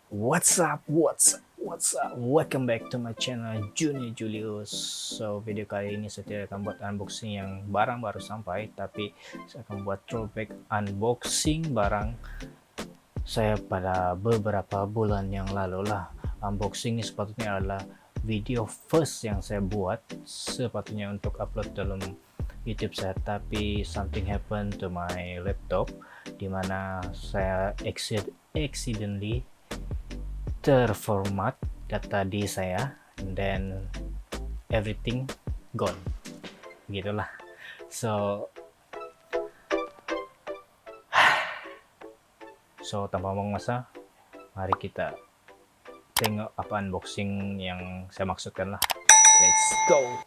What's up, welcome back to my channel Julius. So video kali ini saya tidak akan buat unboxing yang barang baru sampai, tapi saya akan buat throwback unboxing barang saya pada beberapa bulan yang lalu lah. Unboxing ini sepatutnya adalah video first yang saya buat, sepatutnya untuk upload dalam YouTube saya, tapi something happened to my laptop dimana saya accidentally terformat data di saya, and then everything gone gitulah. So tanpa ngomong masa, mari kita tengok apa unboxing yang saya maksudkan lah. Let's go.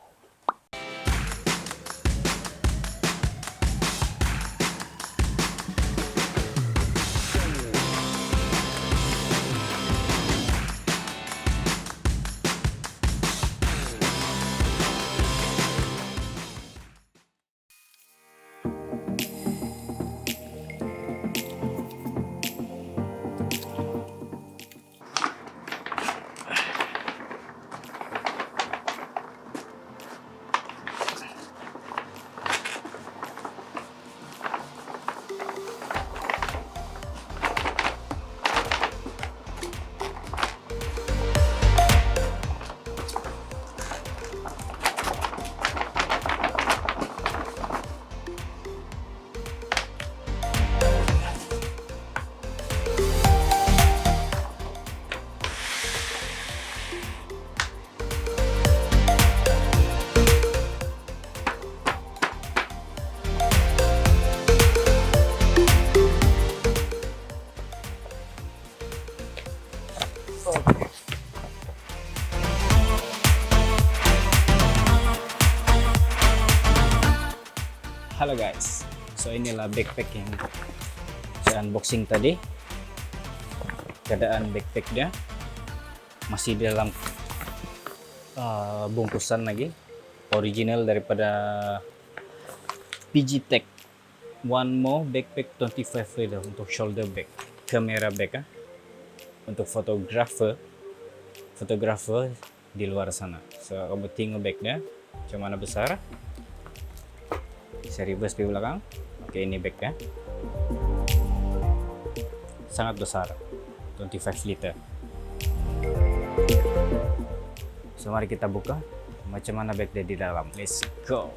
Halo guys, so inilah backpack yang saya unboxing tadi. Keadaan backpacknya masih dalam bungkusan lagi, original daripada PGYTECH One More Backpack 25 liter untuk shoulder bag, kamera bag untuk fotografer di luar sana. So kamu tengok bagnya macam mana besar. Saya reverse di belakang. Oke, ini bagnya sangat besar, 25 liter. So mari kita buka macam mana bagnya di dalam. Let's go.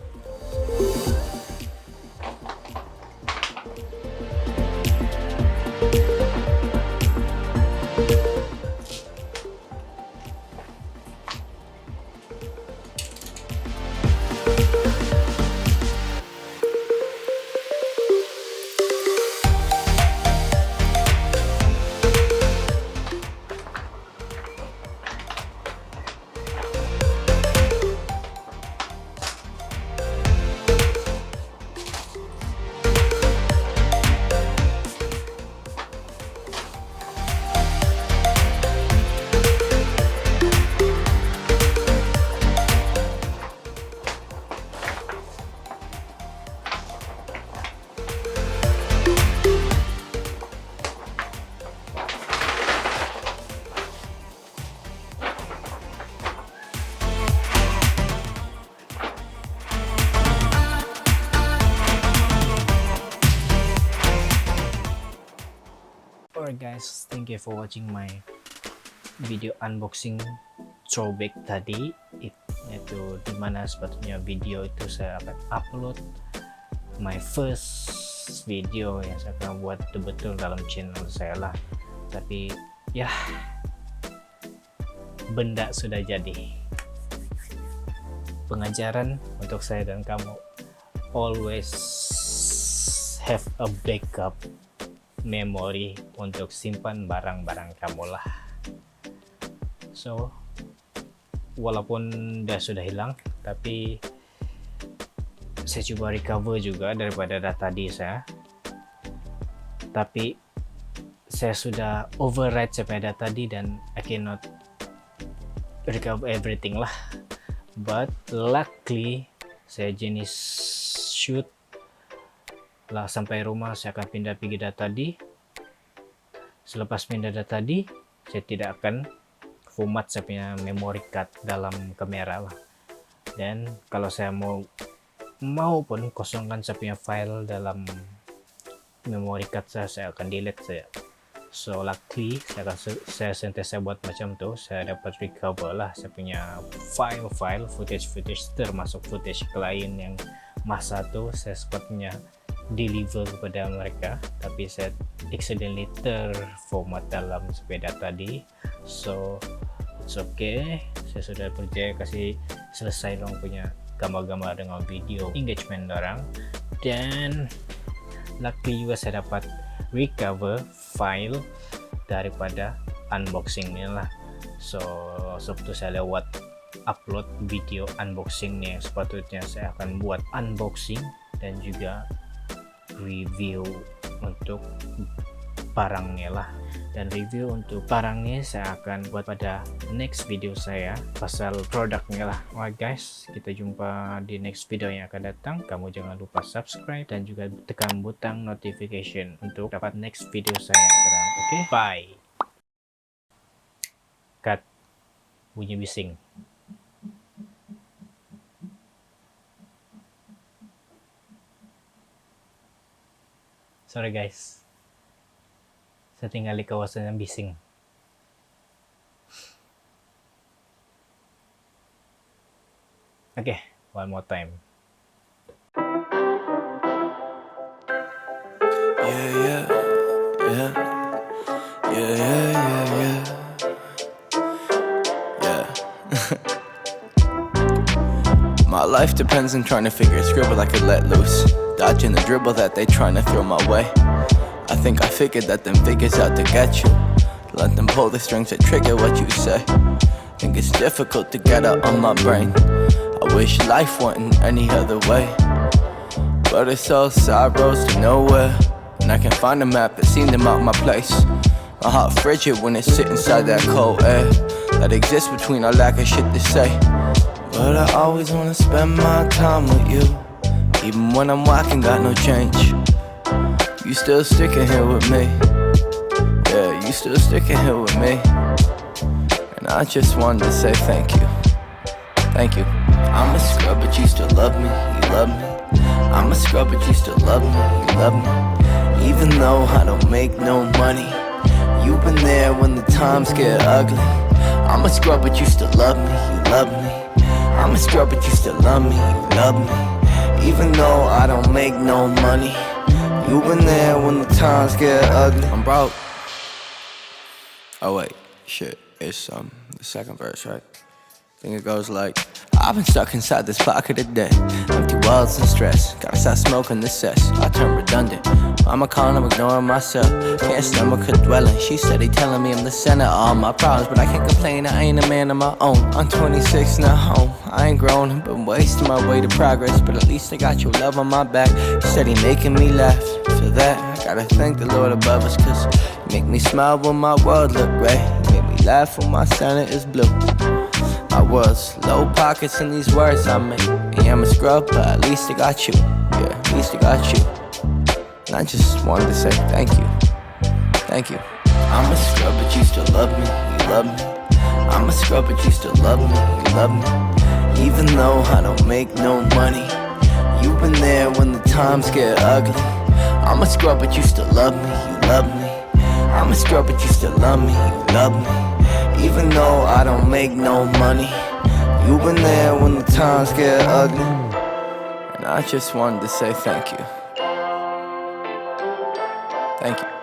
Alright guys, thank you for watching my video unboxing throwback tadi. Itu dimana sepatutnya video itu saya akan upload my first video yang saya akan buat betul-betul dalam channel saya lah. Tapi ya, benda sudah jadi. Pengajaran untuk saya dan kamu, always have a backup memori untuk simpan barang-barang kamu lah. So walaupun sudah hilang, tapi saya coba recover juga daripada data di saya. Tapi saya sudah override sampai data di, dan I cannot recover everything lah. But luckily saya jenis shoot lah, sampai rumah saya akan pindah pergi data di. Selepas pindah data di, saya tidak akan format saya punya memory card dalam kamera lah. Dan kalau saya mau pun kosongkan saya punya file dalam memory card saya akan delete saya. So luckily saya sentiasa buat macam tu, saya dapat recover lah saya punya file footage termasuk footage klien yang masa tu saya sepatutnya deliver kepada mereka, tapi saya accidentally terformat dalam sepeda tadi. So it's okay, saya sudah berjaya kasih selesai dong punya gambar-gambar dengan video engagement orang. Dan luckily juga saya dapat recover file daripada unboxing ini lah. So sebab itu saya lewat upload video unboxing nih, sepatutnya saya akan buat unboxing dan juga review untuk barangnya lah. Dan review untuk barangnya saya akan buat pada next video saya pasal produknya lah. Alright guys, kita jumpa di next video yang akan datang. Kamu jangan lupa subscribe dan juga tekan butang notification untuk dapat next video saya yang akan datang. Oke, bye. Cut. Bunyi bising. Sorry guys, saya tinggal di kawasan yang bising. Oke, one more time. My life depends on trying to figure a scribble I could let loose, dodging the dribble that they trying to throw my way. I think I figured that them figures out to get you. Let them pull the strings that trigger what you say. Think it's difficult to get out on my brain. I wish life went in any other way, but it's all side roads to nowhere, and I can't find a map that seemed to mark my place. My heart frigid when it sit inside that cold air that exists between our lack of shit to say. But I always wanna spend my time with you, even when I'm whacking, got no change. You still sticking here with me, yeah, you still sticking here with me. And I just wanted to say thank you, thank you. I'm a scrub but you still love me, you love me. I'm a scrub but you still love me, you love me. Even though I don't make no money, you've been there when the times get ugly. I'm a scrub but you still love me, you love me. I'm a scrub but you still love me, you love me. Even though I don't make no money, you've been there when the times get ugly. I'm broke. Oh wait, shit, it's the second verse, right? I think it goes like, I've been stuck inside this pocket of debt, empty walls and stress, gotta stop smoking the cess. I turn redundant, I'm a con, I'm ignoring myself, can't stomach her dwelling. She steady telling me I'm the center of all my problems, but I can't complain, I ain't a man of my own. I'm 26, not home, I ain't grown, I've been wasting my way to progress, but at least I got your love on my back, steady making me laugh. For that, I gotta thank the Lord above us, cause you make me smile when my world look gray, you make me laugh when my center is blue. My world's low pockets in these words I make. Yeah, I'm a scrub, but at least I got you. Yeah, at least I got you. And I just wanted to say thank you, thank you. I'm a scrub, but you still love me, you love me. I'm a scrub, but you still love me, you love me. Even though I don't make no money, you've been there when the times get ugly. I'm a scrub, but you still love me, you love me. I'm a scrub, but you still love me, you love me. Even though I don't make no money, you've been there when the times get ugly. And I just wanted to say thank you, thank you.